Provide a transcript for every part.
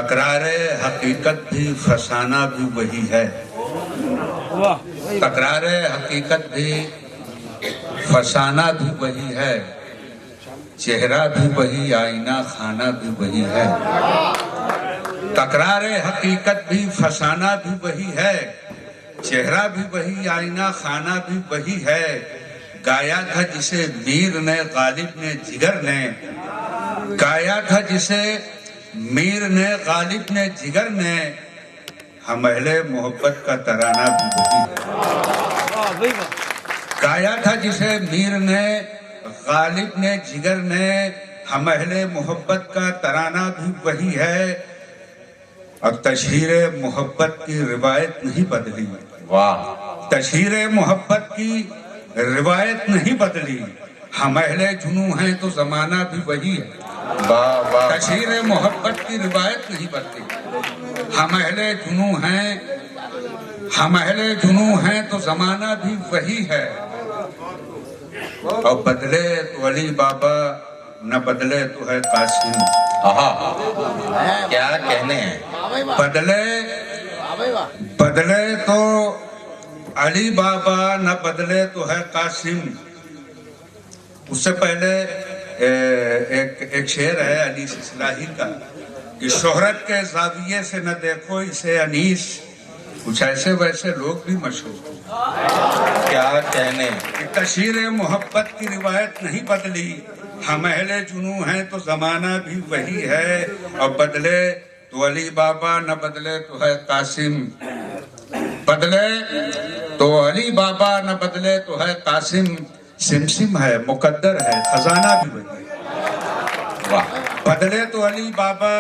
तकरारे हकीकत भी फसाना भी वही है। तकरारे हकीकत भी फसाना भी वही है, चेहरा भी वही आईना खाना भी वही है। तकरारे हकीकत भी फसाना भी वही है, चेहरा भी वही आईना खाना भी वही है। गाया था जिसे मीर ने गालिब ने जिगर ने, गाया था जिसे मीर ने गालिब ने जिगर ने, हम अहले मोहब्बत का तराना भी वही है। गाया था जिसे मीर ने गालिब ने जिगर ने, हम अहले मोहब्बत का तराना भी वही है। अब तशहीर मोहब्बत की रिवायत नहीं बदली। वाह, तशहीर मोहब्बत की रिवायत नहीं बदली, हम अहले जुनू हैं तो जमाना भी वही है। तशहीर मोहब्बत की रिवायत नहीं बदली, हम अहले जुनू हैं, हम अहले जुनू हैं तो जमाना भी वही है। और बदले तो अली बाबा, न बदले तो है कासिम। क्या कहने हैं। बदले तो अली बाबा, न बदले तो है कासिम। उससे पहले एक शेर है अनीस इस्लाही का कि शोहरत के जाविये से न देखो इसे अनीस, कुछ ऐसे वैसे लोग भी मशहूर। क्या कहने। तशहीर मोहब्बत की रिवायत नहीं बदली, हम अहले जुनू हैं तो जमाना भी वही है। और बदले तो अली बाबा, न बदले तो है कासिम। बदले तो अली बाबा, न बदले तो है कासिम। सिमसिम है, मुकद्दर है, खजाना भी वही है। वाह। बदले तो अली बाबा,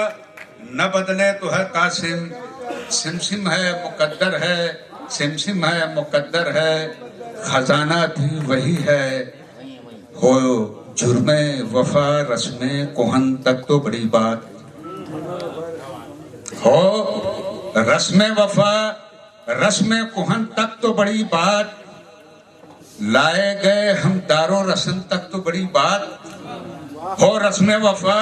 न बदले तो है कासिम। सिमसिम है, मुकद्दर है, सिमसिम है, मुकद्दर है, खजाना भी वही है। हो जुर्मे वफा रस्मे कोहन तक तो बड़ी बात हो, रस्मे वफा रस्मे कोहन तक तो बड़ी बात, लाए गए हम दारो रस्म तक तो बड़ी बात हो। रस्मे वफा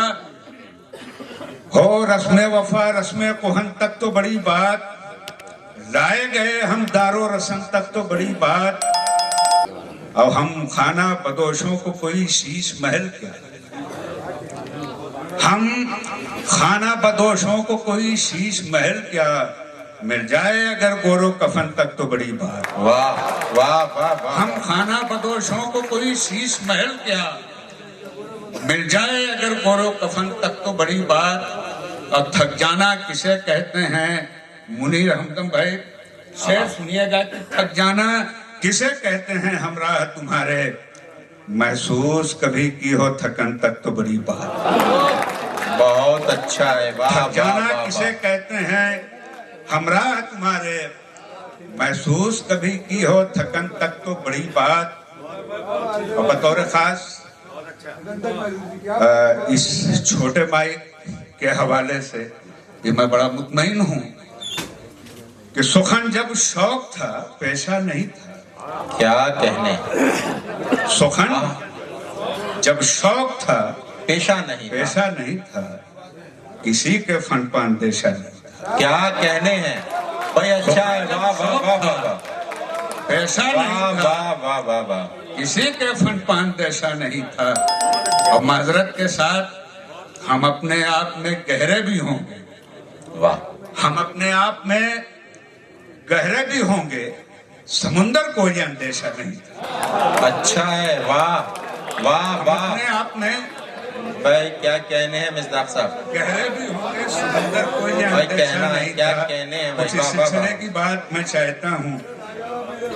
हो, रस्मे वफा रस्मे कोहन तक तो बड़ी बात, लाए गए हम दारो रस्म तक तो बड़ी बात। और हम खाना बदोशों को कोई शीश महल क्या, हम खाना बदोशों को कोई शीश महल क्या, मिल जाए अगर गोरो कफन तक तो बड़ी बात। वाह वाह वाह वाह। हम खाना बदोशों को कोई शीश महल क्या, मिल जाए अगर गोरो कफन तक तो बड़ी बात। अब थक जाना किसे कहते हैं, मुनीर हमदम भाई शेर सुनिएगा कि थक जाना किसे कहते हैं, हमरा तुम्हारे महसूस कभी की हो थकन तक तो बड़ी बात। बहुत अच्छा है। वाह। थक जाना किसे कहते हैं, हमरा तुम्हारे महसूस कभी की हो थकन तक तो बड़ी बात। और बतौर खास इस छोटे माइक के हवाले से ये मैं बड़ा मुतमईन हूँ कि सुखन जब शौक था पेशा नहीं था। क्या कहने। सुखन जब शौक था पेशा नहीं, पेशा नहीं था, किसी के फन पान देशा नहीं। क्या कहने हैं भाई। अच्छा है। वाह वाह वाह वाह। पैसा नहीं था, वाह वाह वाह वाह। किसी के फन पान देशा नहीं था। और माजरत के साथ हम अपने आप में गहरे भी होंगे। वाह। हम अपने आप में गहरे भी होंगे, समुंदर कोई अंदेशा नहीं था। अच्छा है। वाह वाह वाह। अपने आप में भाई क्या कहने हैं मिस्दाक साहब। गहरे भी होंगे, समुंदर कोई भाई अंदेशा कहना है, नहीं क्या था। कहने हैं कुछ भाई। इस सिलसिले की बात मैं चाहता हूँ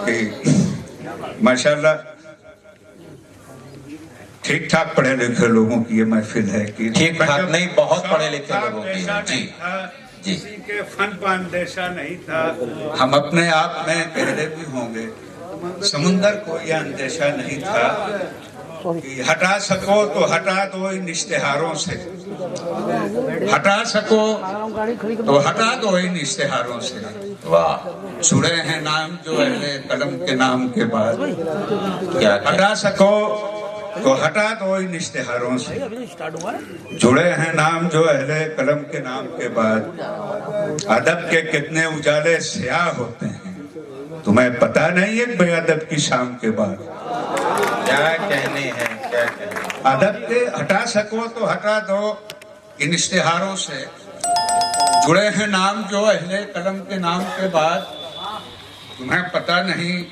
कि माशाल्लाह ठीक ठाक पढ़े लिखे लोगों की ये महफिल है कि ठीक ठाक नहीं, बहुत पढ़े लिखे लोगों की। जी जी। किसी के फन पान देशा नहीं था। हम अपने आप में गहरे भी होंगे, समुंदर कोई अंदेशा नहीं था। कि हटा सको तो हटा दो इन इश्तेहारों से, हटा सको तो हटा दो इन इश्तेहारों से। वाह। जुड़े हैं नाम जो अहले कलम के नाम के बाद। क्या हटा सको तो हटा दो इन इश्तिहारों से। अभी स्टार्ट हुआ है। जुड़े हैं नाम जो अहले कलम के नाम के बाद, अदब के कितने उजाले स्याह होते हैं, तुम्हें पता नहीं है बेअदब की शाम के बाद। क्या कहने हैं, क्या कहने हैं। अदब के हटा सको तो हटा दो इन इश्तिहारों से। जुड़े हैं नाम जो अहले कलम के नाम के बाद, तुम्हें पता नहीं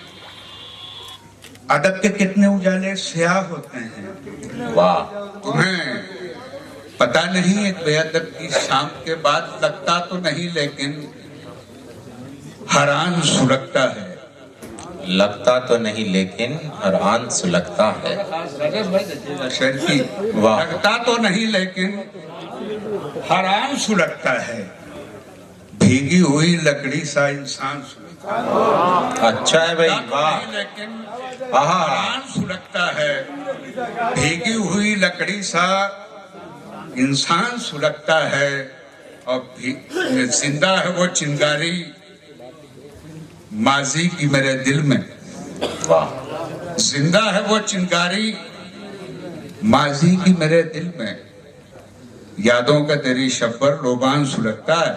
अदब के कितने उजाले स्याह होते हैं। वाह, तुम्हें पता नहीं एक बेअदब की शाम के बाद, लगता तो नहीं लेकिन हरान सुलगता है। लगता तो नहीं लेकिन हरान सुलगता है। शेर की वाह। लगता तो नहीं लेकिन हरान सुलगता है, भीगी हुई लकड़ी सा इंसान सुलगता है। अच्छा है भाई, लगता तो वाह। नहीं लेकिन आहा, हरान सुलगता है, भीगी हुई लकड़ी सा इंसान सुलगता है। और जिंदा है वो चिंगारी माजी की मेरे दिल में। वाह, जिंदा है वो चिंगारी माजी की मेरे दिल में, यादों का तेरी शब्बर लोबान सुलगता है।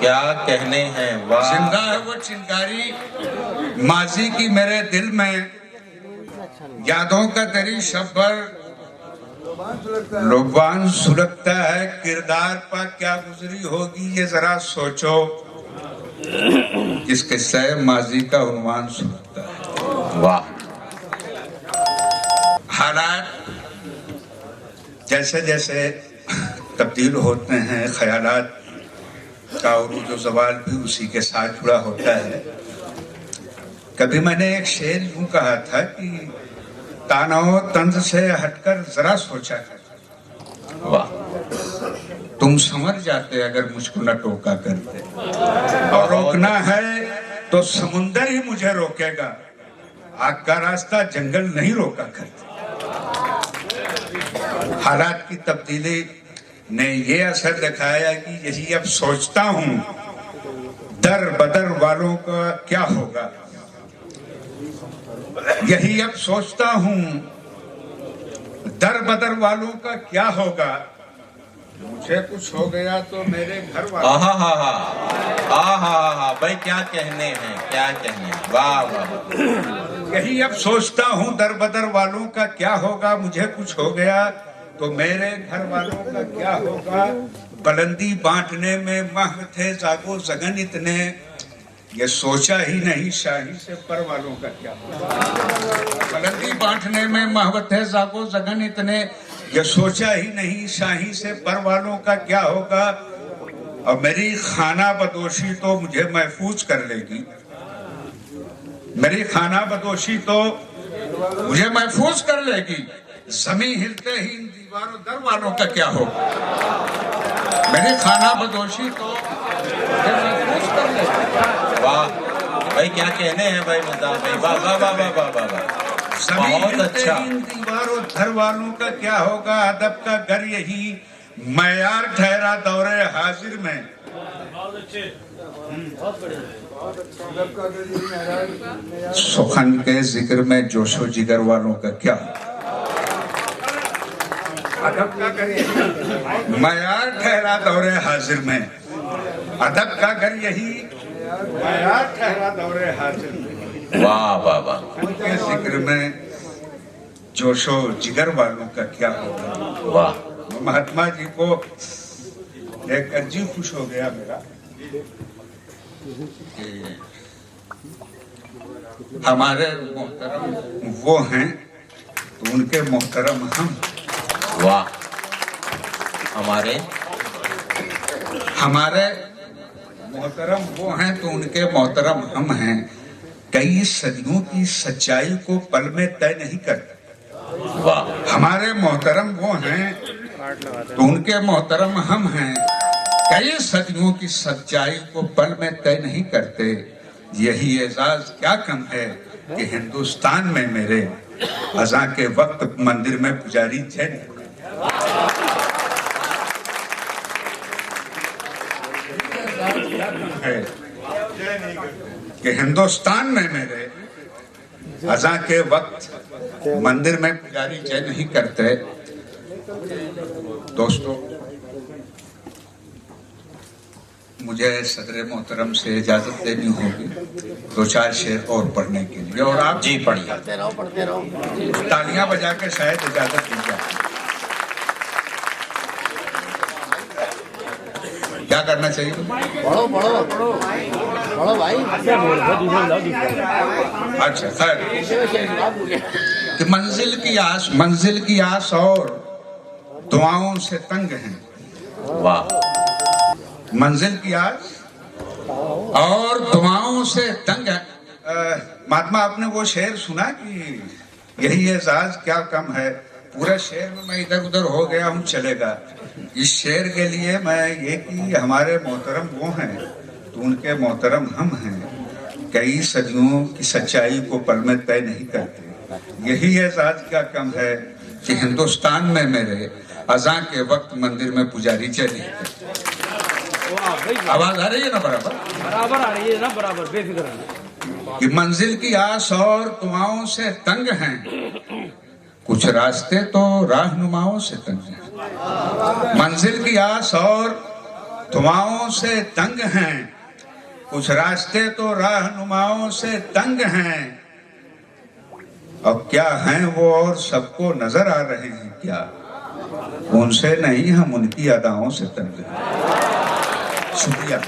क्या कहने हैं, वाह। जिंदा है वो चिंगारी माजी की मेरे दिल में, यादों का तेरी शब्बर लोबान सुलगता है। किरदार पर क्या गुजरी होगी ये जरा सोचो, जिस किस्से माजी का उन्वान सुलगता है। वाह, हालात जैसे जैसे तब्दील होते हैं, ख्यालात का उरूज और ज़वाल भी उसी के साथ जुड़ा होता है। कभी मैंने एक शेर यूं कहा था कि तानाओ तंज से हटकर जरा सोचा कर, वाह। तुम समझ जाते अगर मुझको न टोका करते। और रोकना है तो समुंदर ही मुझे रोकेगा, आग का रास्ता जंगल नहीं रोका करते। हालात की तब्दीली ने ये असर दिखाया कि यही अब सोचता हूं दर बदर वालों का क्या होगा। यही अब सोचता हूं दर बदर वालों का क्या होगा। मुझे कुछ हो गया तो मेरे घर वालों। आहा हा हा, आहा हा हा, भाई क्या कहने हैं, क्या कहने हैं। वाह वाह। यही अब सोचता हूँ दर बदर वालों का क्या होगा। मुझे कुछ हो गया तो मेरे घर वालों का क्या होगा। बुलंदी बांटने में महव थे जागो जगन इतने, ये सोचा ही नहीं शाही से पर वालों का क्या होगा। बुलंदी बांटने में महव थे जागो जगन इतने, ये सोचा ही नहीं शाही से पर वालों का क्या होगा। और मेरी खाना बदोशी तो मुझे महफूज कर लेगी, मेरी खाना बदोशी तो मुझे महफूज कर लेगी। जमीन हिलते ही इन दीवारों दर वालों का क्या होगा। मेरी खाना बदोशी तो मुझे महफूज कर लेगी। वाह भाई, क्या कहने हैं भाई मुद्दा भाई। वाह वाह वाह वाह वाह वाह वाह। जमीन बहुत हिलते अच्छा। ही इन दीवारों दर वालों का क्या होगा। अदब का घर यही मयार ठहरा दौरे हाजिर में। सुखन के जिक्र में जोशो जिगर वालों का क्या। अदब का घर यही मयार ठहरा दौरे हाजिर में। अदब का घर यही मयार ठहरा दौरे हाजिर में। वाह वाह वाह। उनके जिक्र में जोशो जिगर वालों का क्या होगा। वाह, महात्मा जी को देख कर जी खुश हो गया मेरा। हमारे मोहतरम वो हैं तो उनके मोहतरम हम। वाह। हमारे हमारे मोहतरम वो हैं तो उनके मोहतरम हम हैं। कई सदियों की सच्चाई को पल में तय नहीं करते। वाह। हमारे मोहतरम वो हैं तो उनके मोहतरम हम हैं। कई सदियों की सच्चाई को पल में तय नहीं करते। यही एजाज क्या कम है कि हिंदुस्तान में मेरे अज़ां के वक्त मंदिर में पुजारी जैन है कि हिंदुस्तान में मेरे अज़ां के वक्त मंदिर में पुजारी जय नहीं करते। दोस्तों, मुझे सदर मोहतरम से इजाजत लेनी होगी 2-4 शेर और पढ़ने के लिए, और आप जी पढ़िए। तालियां बजा के शायद इजाजत दी जाए। क्या करना चाहिए? पढ़ो पढ़ो पढ़ो पढ़ो भाई। अच्छा खैर, कि मंजिल की आस और दुआओं से तंग हैं। वाह। मंजिल की आस और दुआओं से तंग है। महात्मा, आपने वो शेर सुना कि यही एजाज क्या कम है? पूरे शेर में मैं इधर उधर हो गया हूँ, चलेगा। इस शेर के लिए मैं ये कि हमारे मोहतरम वो हैं तो उनके मोहतरम हम हैं। कई सदियों की सच्चाई को पल में तय नहीं करते। यही एजाज क्या कम है कि हिंदुस्तान में मेरे अज़ां के वक्त मंदिर में पुजारी चली। आवाज आ रही है ना? बराबर आ रही है ना? बराबर, बेफिक्र रहना। कि मंजिल की आस और दुआओं से तंग हैं, कुछ रास्ते तो राहनुमाओं से तंग हैं। मंजिल की आस और दुआओं से तंग हैं, कुछ रास्ते तो राहनुमाओं से तंग हैं। अब क्या हैं वो और सबको नजर आ रहे हैं क्या? उनसे नहीं, हम उनकी अदाओं से तंग हैं। शुक्रिया।